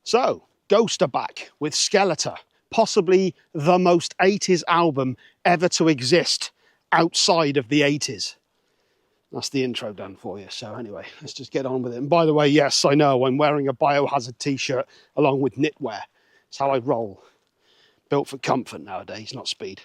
So, Ghost are back with Skeleta, possibly the most 80s album ever to exist outside of the 80s. That's the intro done for you. So anyway, let's just get on with it. And by the way, yes, I know I'm wearing a Biohazard t-shirt along with knitwear. It's how I roll. Built for comfort nowadays, not speed.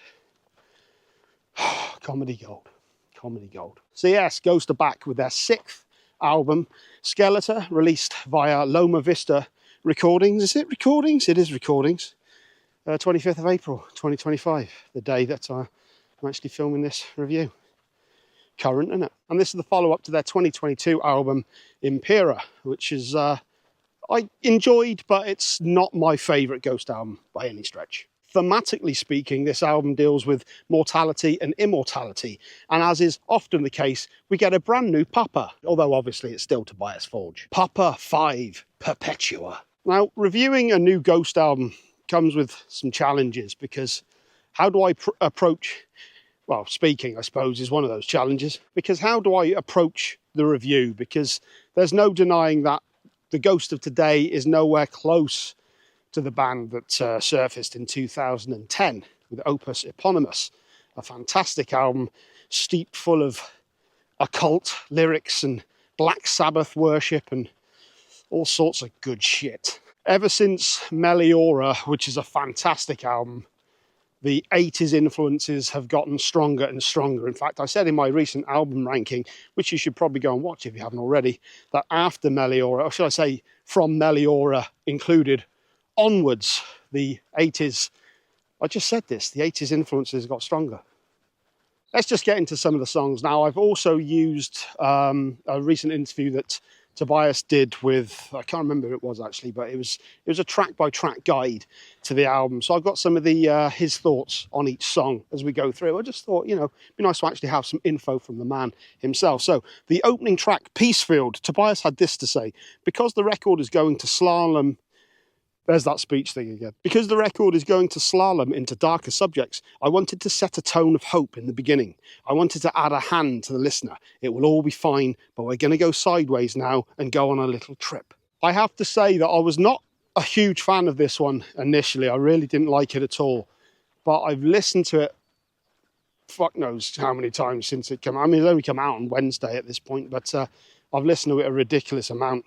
Comedy gold. Comedy gold. So yes, Ghost are back with their 6th album, Skeleta, released via Loma Vista Recordings. Is it Recordings? It is Recordings. 25th of April 2025, the day that I'm actually filming this review. Current, isn't it? And this is the follow-up to their 2022 album, Impera, which is I enjoyed, but it's not my favourite Ghost album by any stretch. Thematically speaking, this album deals with mortality and immortality, and as is often the case, we get a brand new Papa, although obviously it's still Tobias Forge. Papa 5 Perpetua. Now, reviewing a new Ghost album comes with some challenges, because how do I approach, well, speaking I suppose is one of those challenges, because how do I approach the review? Because there's no denying that the Ghost of today is nowhere close to the band that surfaced in 2010 with Opus Eponymous, a fantastic album steeped full of occult lyrics and Black Sabbath worship and all sorts of good shit. Ever since Meliora, which is a fantastic album, the 80s influences have gotten stronger and stronger. In fact, I said in my recent album ranking, which you should probably go and watch if you haven't already, that after Meliora, or should I say from Meliora included, onwards, the 80s, I just said this, the 80s influences got stronger. Let's just get into some of the songs now. I've also used a recent interview that Tobias did with, I can't remember who it was actually, but it was a track-by-track guide to the album. So I've got some of the his thoughts on each song as we go through. I just thought, you know, it'd be nice to actually have some info from the man himself. So the opening track, Peacefield, Tobias had this to say: because the record is going to slalom, there's that speech thing again. Because the record is going to slalom into darker subjects, I wanted to set a tone of hope in the beginning. I wanted to add a hand to the listener. It will all be fine, but we're going to go sideways now and go on a little trip. I have to say that I was not a huge fan of this one initially. I really didn't like it at all. But I've listened to it fuck knows how many times since it came out. I mean, it's only come out on Wednesday at this point, but I've listened to it a ridiculous amount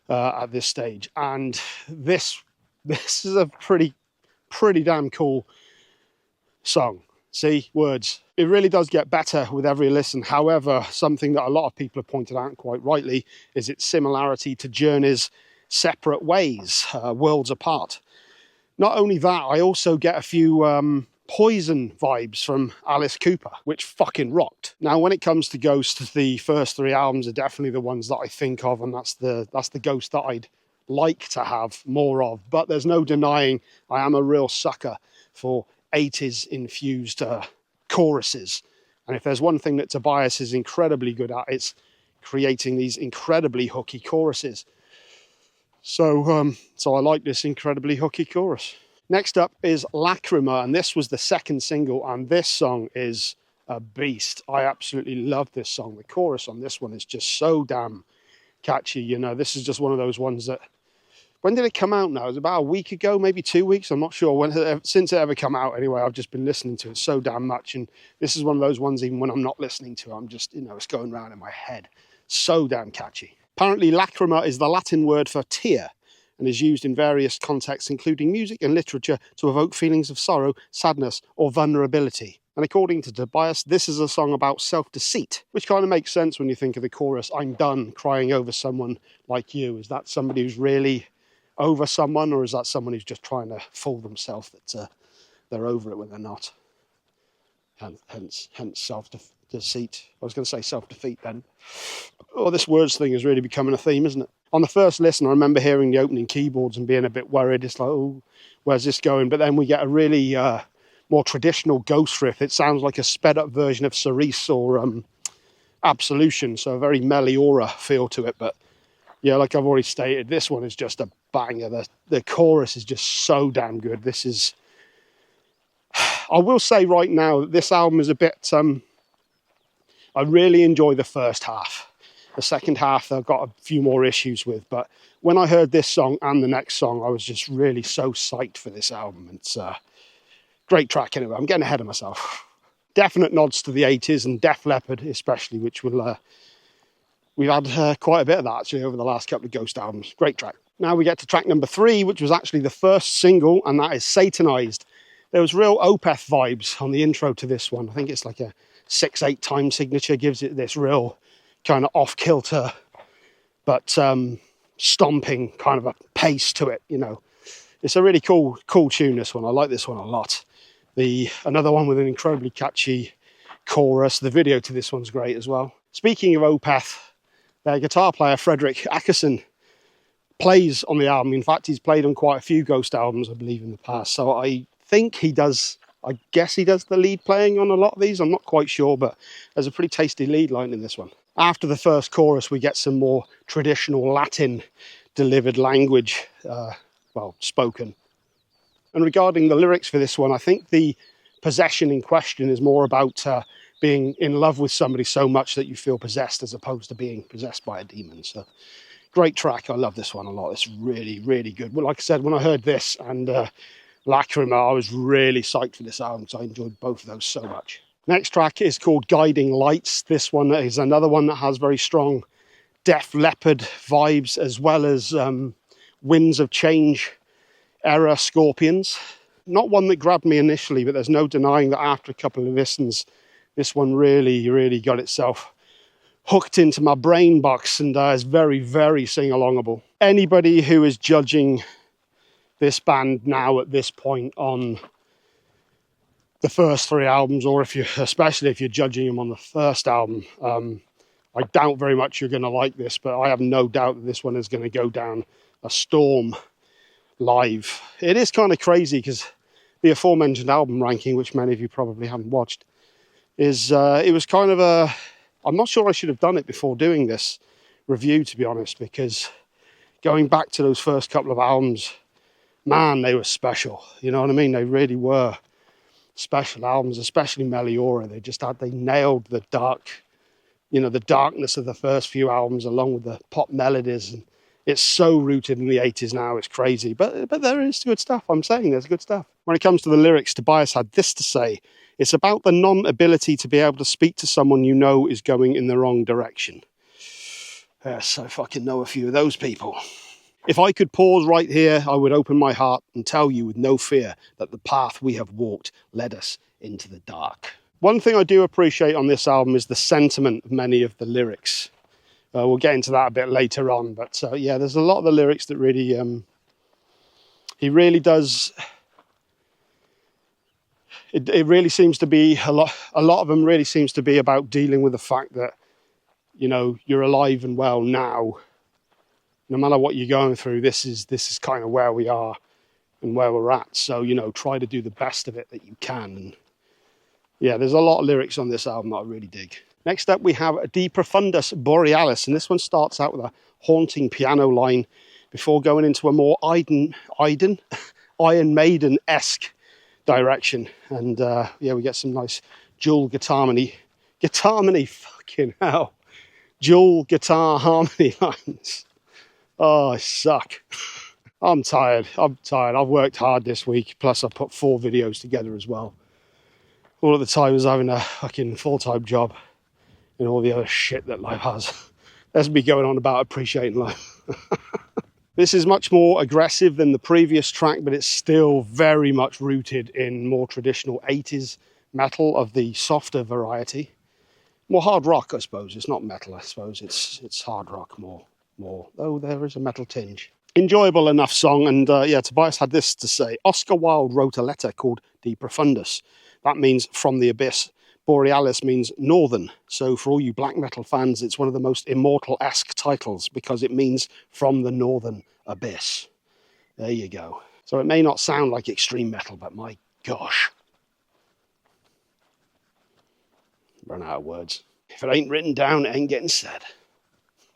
at this stage, and this is a pretty damn cool song. See, words. It really does get better with every listen. However, something that a lot of people have pointed out, quite rightly, is its similarity to Journey's Separate Ways, Worlds Apart. Not only that, I also get a few Poison vibes from Alice Cooper, which fucking rocked. Now, when it comes to Ghost, the first 3 albums are definitely the ones that I think of, and that's the Ghost that I'd like to have more of. But there's no denying I am a real sucker for 80s infused choruses. And if there's one thing that Tobias is incredibly good at, it's creating these incredibly hooky choruses. So I like this incredibly hooky chorus. Next up is Lachryma, and this was the 2nd single, and this song is a beast. I absolutely love this song. The chorus on this one is just so damn catchy. You know, this is just one of those ones that, when did it come out now? It was about a week ago, maybe 2 weeks. I'm not sure since it ever come out anyway. I've just been listening to it so damn much, and this is one of those ones, even when I'm not listening to it, I'm just, you know, it's going around in my head. So damn catchy. Apparently, Lachryma is the Latin word for tear, and is used in various contexts, including music and literature, to evoke feelings of sorrow, sadness, or vulnerability. And according to Tobias, this is a song about self-deceit, which kind of makes sense when you think of the chorus, I'm done crying over someone like you. Is that somebody who's really over someone, or is that someone who's just trying to fool themselves that they're over it when they're not? Hence self-deceit. I was going to say self-defeat then. Oh, this words thing is really becoming a theme, isn't it? On the first listen, I remember hearing the opening keyboards and being a bit worried. It's like, oh, where's this going? But then we get a really more traditional Ghost riff. It sounds like a sped-up version of Cerise or Absolution, so a very Meliora feel to it. But yeah, like I've already stated, this one is just a banger. The chorus is just so damn good. This is... I will say right now that this album is a bit... I really enjoy the first half. The second half I've got a few more issues with, but when I heard this song and the next song, I was just really so psyched for this album. It's a great track anyway. I'm getting ahead of myself. Definite nods to the 80s and Def Leppard especially, which will we've had quite a bit of that actually over the last couple of Ghost albums. Great track. Now we get to track number 3, which was actually the first single, and that is Satanized. There was real Opeth vibes on the intro to this one. I think it's like a 6/8 time signature, gives it this real kind of off-kilter but stomping kind of a pace to it, you know. It's a really cool tune, this one. I like this one a lot. Another one with an incredibly catchy chorus. The video to this one's great as well. Speaking of Opeth, their guitar player Frederick Ackerson plays on the album. In fact, he's played on quite a few Ghost albums, I believe, in the past. So I think he does, I guess he does the lead playing on a lot of these. I'm not quite sure, but there's a pretty tasty lead line in this one. After the first chorus, we get some more traditional Latin delivered language, spoken. And regarding the lyrics for this one, I think the possession in question is more about being in love with somebody so much that you feel possessed, as opposed to being possessed by a demon. So great track. I love this one a lot. It's really, really good. Well, like I said, when I heard this and Lachryma, I was really psyched for this album because I enjoyed both of those so much. Next track is called Guiding Lights. This one is another one that has very strong Def Leppard vibes, as well as Winds of Change era Scorpions. Not one that grabbed me initially, but there's no denying that after a couple of listens, this one really, really got itself hooked into my brain box and is very, very sing-alongable. Anybody who is judging this band now at this point on the first 3 albums, or especially if you're judging them on the first album, I doubt very much you're going to like this, but I have no doubt that this one is going to go down a storm live. It is kind of crazy because the aforementioned album ranking, which many of you probably haven't watched, is it was kind of I'm not sure I should have done it before doing this review, to be honest, because going back to those first couple of albums, man, they were special. You know what I mean? They really were special albums, especially Meliora. They nailed the darkness of the first few albums, along with the pop melodies, and it's so rooted in the 80s now, it's crazy. But there is good stuff. I'm saying there's good stuff. When it comes to the lyrics, Tobias had this to say: it's about the non-ability to be able to speak to someone you know is going in the wrong direction. Yes, I fucking know a few of those people. If I could pause right here, I would open my heart and tell you with no fear that the path we have walked led us into the dark. One thing I do appreciate on this album is the sentiment of many of the lyrics. We'll get into that a bit later on, but yeah, there's a lot of the lyrics that really, he really does. It really seems to be a lot of them really seems to be about dealing with the fact that, you know, you're alive and well now. No matter what you're going through, this is kind of where we are and where we're at. So, you know, try to do the best of it that you can. And yeah, there's a lot of lyrics on this album that I really dig. Next up, we have De Profundis Borealis, and this one starts out with a haunting piano line before going into a more Iron Maiden-esque direction. And yeah, we get some nice dual guitar harmony, fucking hell, dual guitar harmony lines. Oh, I suck. I'm tired. I've worked hard this week, plus I put 4 videos together as well. All at the time as having a fucking full-time job and all the other shit that life has. There's me going on about appreciating life. This is much more aggressive than the previous track, but it's still very much rooted in more traditional 80s metal of the softer variety. More hard rock, I suppose. It's not metal, I suppose. It's hard rock more, though there is a metal tinge. Enjoyable enough song, and yeah, Tobias had this to say: Oscar Wilde wrote a letter called De Profundis. That means from the abyss. Borealis means northern. So for all you black metal fans, it's one of the most immortal-esque titles because it means from the northern abyss. There you go. So it may not sound like extreme metal, but my gosh. Run out of words. If it ain't written down, it ain't getting said.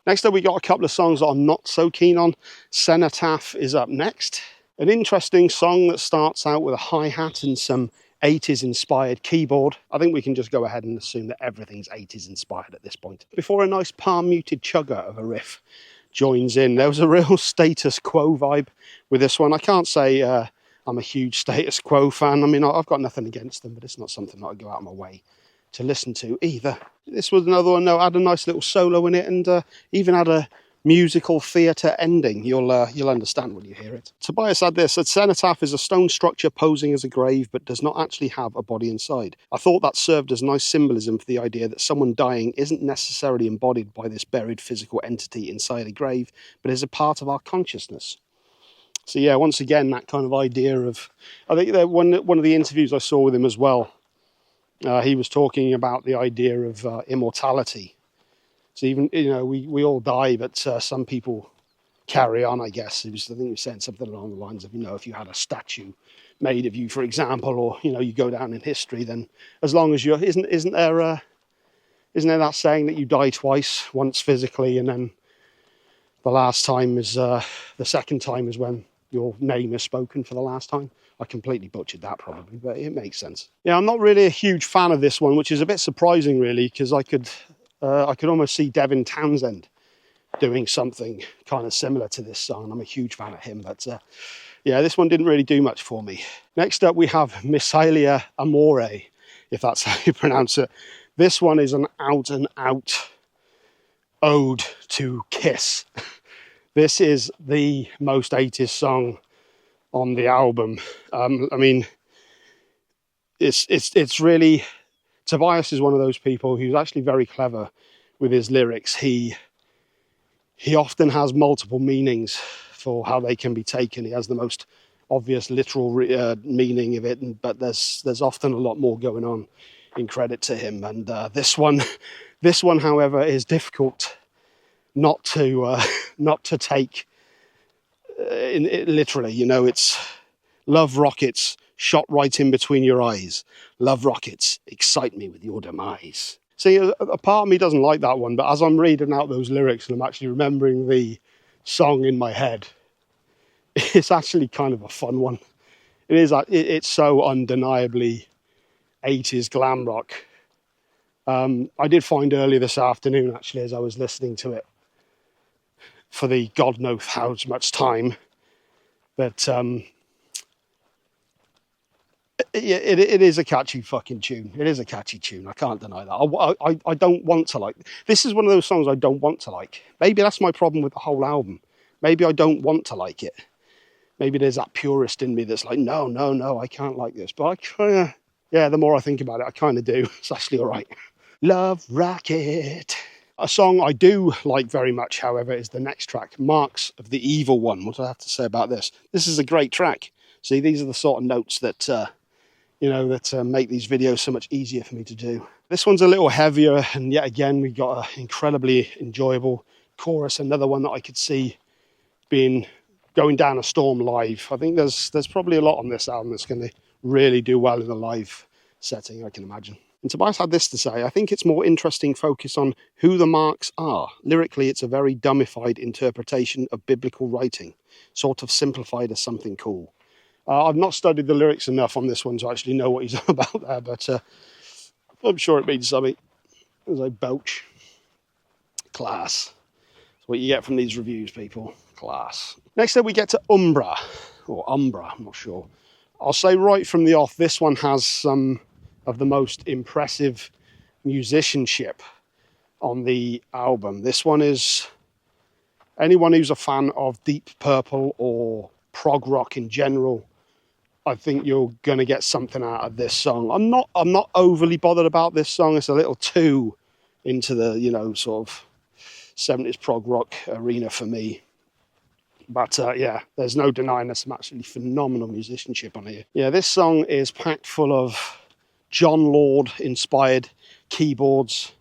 Next up, we got a couple of songs that I'm not so keen on. Cenotaph is up next. An interesting song that starts out with a hi-hat and some 80s inspired keyboard. I think we can just go ahead and assume that everything's 80s inspired at this point. Before a nice palm muted chugger of a riff joins in, there was a real status quo vibe with this one. I can't say I'm a huge status quo fan. I mean, I've got nothing against them, but it's not something that I go out of my way to listen to either. This was another one that had a nice little solo in it, and even had a musical theatre ending. You'll understand when you hear it. Tobias had this: a cenotaph is a stone structure posing as a grave but does not actually have a body inside. I thought that served as nice symbolism for the idea that someone dying isn't necessarily embodied by this buried physical entity inside a grave, but is a part of our consciousness. So yeah, once again, that kind of idea of, I think that one of the interviews I saw with him as well, he was talking about the idea of immortality. So even, we all die, but some people carry on, I guess. I think he was saying something along the lines of, if you had a statue made of you, for example, or, you go down in history, then as long as you're, isn't there that saying that you die twice, once physically, and then the second time is when your name is spoken for the last time? I completely butchered that probably, but it makes sense. Yeah, I'm not really a huge fan of this one, which is a bit surprising really, because I could almost see Devin Townsend doing something kind of similar to this song. I'm a huge fan of him, but yeah, this one didn't really do much for me. Next up, we have Missilia Amori, if that's how you pronounce it. This one is an out-and-out ode to Kiss. This is the most 80s song on the album. I mean, it's really... Tobias is one of those people who's actually very clever with his lyrics. He often has multiple meanings for how they can be taken. He has the most obvious literal meaning of it, but there's often a lot more going on, in credit to him. And this one, however, is difficult not to take literally. It's love rockets shot right in between your eyes. Love rockets, excite me with your demise. See, a part of me doesn't like that one, but as I'm reading out those lyrics and I'm actually remembering the song in my head, it's actually kind of a fun one. It is. It's so undeniably 80s glam rock. I did find earlier this afternoon, actually, as I was listening to it for the God knows how much time, that it is a catchy fucking tune. It is a catchy tune. I can't deny that. I don't want to like. This is one of those songs I don't want to like. Maybe that's my problem with the whole album. Maybe I don't want to like it. Maybe there's that purist in me that's like, no, I can't like this. But I kind of, the more I think about it, I kind of do. It's actually all right. Love Rocket. A song I do like very much, however, is the next track, Marks of the Evil One. What do I have to say about this? This is a great track. See, these are the sort of notes that make these videos so much easier for me to do. This one's a little heavier, and yet again, we got an incredibly enjoyable chorus. Another one that I could see going down a storm live. I think there's probably a lot on this album that's going to really do well in a live setting, I can imagine. And Tobias had this to say: I think it's more interesting focus on who the marks are. Lyrically, it's a very dummified interpretation of biblical writing, sort of simplified as something cool. I've not studied the lyrics enough on this one to actually know what he's on about there, but I'm sure it means something. There's a belch. Class. That's what you get from these reviews, people. Class. Next up, we get to Umbra, or Umbra, I'm not sure. I'll say right from the off, this one has some of the most impressive musicianship on the album. This one is, anyone who's a fan of Deep Purple or prog rock in general, I think you're going to get something out of this song. I'm not overly bothered about this song. It's a little too into the, sort of 70s prog rock arena for me. But there's no denying there's some absolutely phenomenal musicianship on here. Yeah, this song is packed full of John Lord-inspired keyboards.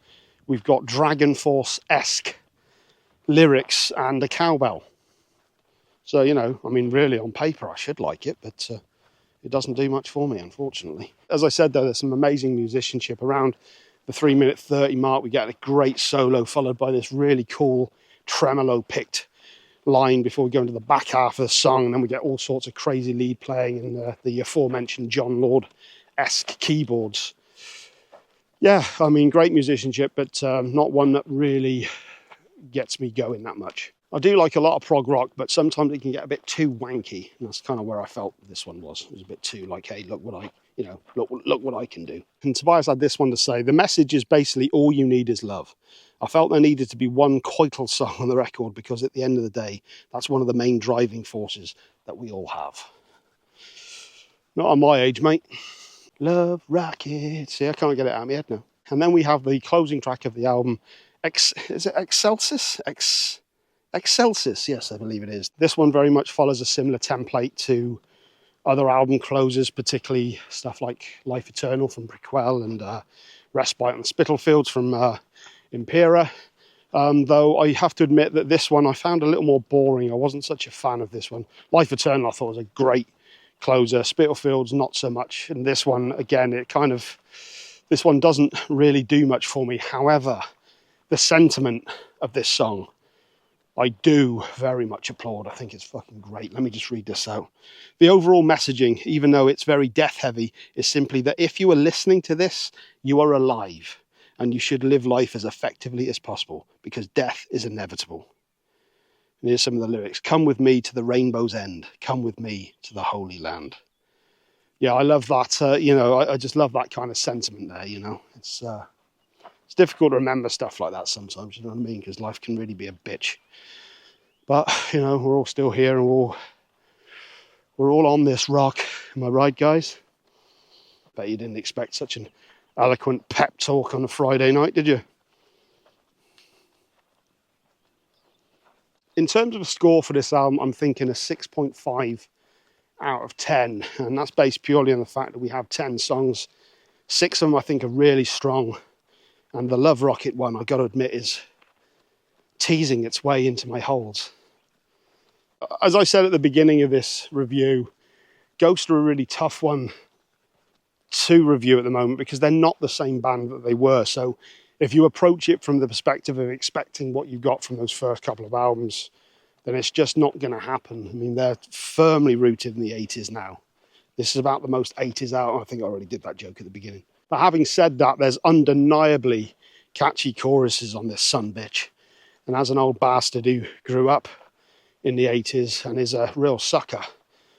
We've got Dragon Force-esque lyrics and a cowbell. So, really on paper I should like it, but it doesn't do much for me, unfortunately. As I said, though, there's some amazing musicianship. Around the 3-minute 30 mark, we get a great solo followed by this really cool tremolo-picked line before we go into the back half of the song, and then we get all sorts of crazy lead playing and the aforementioned John Lord esque keyboards. Yeah, I mean, great musicianship, but not one that really gets me going that much. I do like a lot of prog rock, but sometimes it can get a bit too wanky. And that's kind of where I felt this one was. It was a bit too like, hey, look what I, look what I can do. And Tobias had this one to say: the message is basically all you need is love. I felt there needed to be one coital song on the record because at the end of the day, that's one of the main driving forces that we all have. Not on my age, mate. Love Rocket. See, I can't get it out of my head now. And then we have the closing track of the album, is it Excelsis? Excelsis, yes, I believe it is. This one very much follows a similar template to other album closers, particularly stuff like Life Eternal from Prequel and Respite on the Spitalfields from Impera. Though I have to admit that this one I found a little more boring. I wasn't such a fan of this one. Life Eternal I thought was a great closer. Spitalfields not so much. And this one, again, this one doesn't really do much for me. However, the sentiment of this song I do very much applaud. I think it's fucking great. Let me just read this out. The overall messaging, even though it's very death heavy, is simply that if you are listening to this, you are alive and you should live life as effectively as possible because death is inevitable. And here's some of the lyrics. Come with me to the rainbow's end. Come with me to the Holy Land. Yeah, I love that. I just love that kind of sentiment there, It's difficult to remember stuff like that sometimes, you know what I mean? Because life can really be a bitch. But, we're all still here and we're all on this rock. Am I right, guys? Bet you didn't expect such an eloquent pep talk on a Friday night, did you? In terms of a score for this album, I'm thinking a 6.5 out of 10. And that's based purely on the fact that we have 10 songs. 6 of them I think are really strong. And the Love Rocket one, I've got to admit, is teasing its way into my holes. As I said at the beginning of this review, Ghost are a really tough one to review at the moment because they're not the same band that they were. So if you approach it from the perspective of expecting what you got from those first couple of albums, then it's just not going to happen. I mean, they're firmly rooted in the 80s now. This is about the most 80s out. I think I already did that joke at the beginning. But having said that, there's undeniably catchy choruses on this sumbitch. And as an old bastard who grew up in the 80s and is a real sucker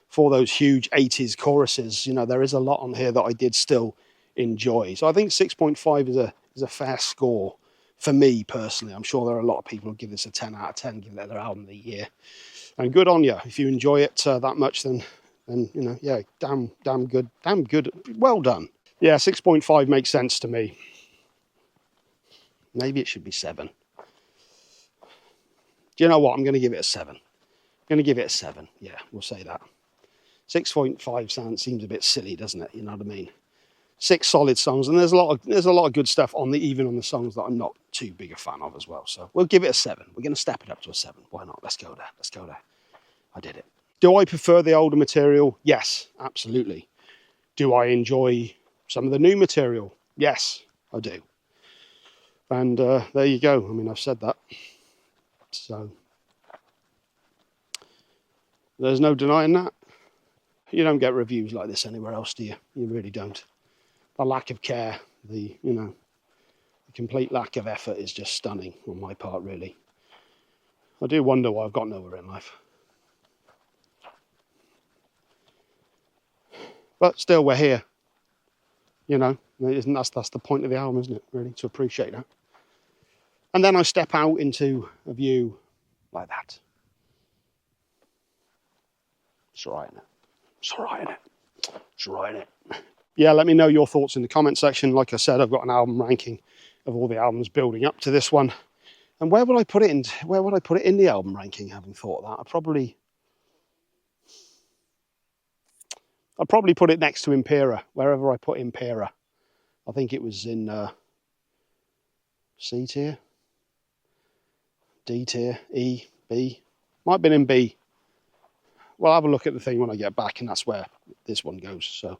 for those huge 80s choruses, there is a lot on here that I did still enjoy. So I think 6.5 is a fair score for me personally. I'm sure there are a lot of people who give this a 10 out of 10, give it their album of the year. And good on you. If you enjoy it that much, then yeah, damn good. Well done. Yeah, 6.5 makes sense to me. Maybe it should be 7. Do you know what? I'm going to give it a 7. Yeah, we'll say that. 6.5 seems a bit silly, doesn't it? You know what I mean? 6 solid songs, and there's a lot of good stuff even on the songs that I'm not too big a fan of as well. So we'll give it a 7. We're going to step it up to a 7. Why not? Let's go there. I did it. Do I prefer the older material? Yes, absolutely. Do I enjoy some of the new material? Yes, I do. And there you go. I mean, I've said that. So there's no denying that. You don't get reviews like this anywhere else, do you? You really don't. The lack of care, the complete lack of effort is just stunning on my part, really. I do wonder why I've got nowhere in life. But still, we're here. That's the point of the album, isn't it? Really, to appreciate that. And then I step out into a view like that. It's all right, innit? Yeah, let me know your thoughts in the comment section. Like I said, I've got an album ranking of all the albums building up to this one. And where would I put it in the album ranking, having thought that? I'd probably put it next to Impera, wherever I put Impera. I think it was in C tier, D tier, E, B. Might have been in B. Well, I'll have a look at the thing when I get back, and that's where this one goes. So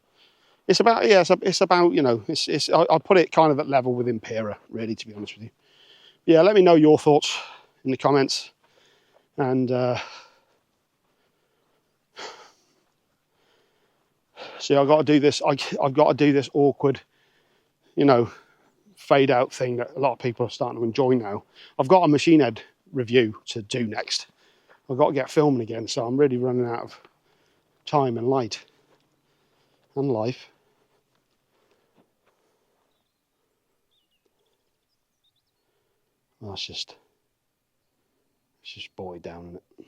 it's about, I'll put it kind of at level with Impera, really, to be honest with you. Yeah, let me know your thoughts in the comments. And See, I've got to do this. I've got to do this awkward, you know, fade out thing that a lot of people are starting to enjoy now. I've got a machine head review to do next. I've got to get filming again, so I'm really running out of time and light and life. Well, it's just boy down, isn't it?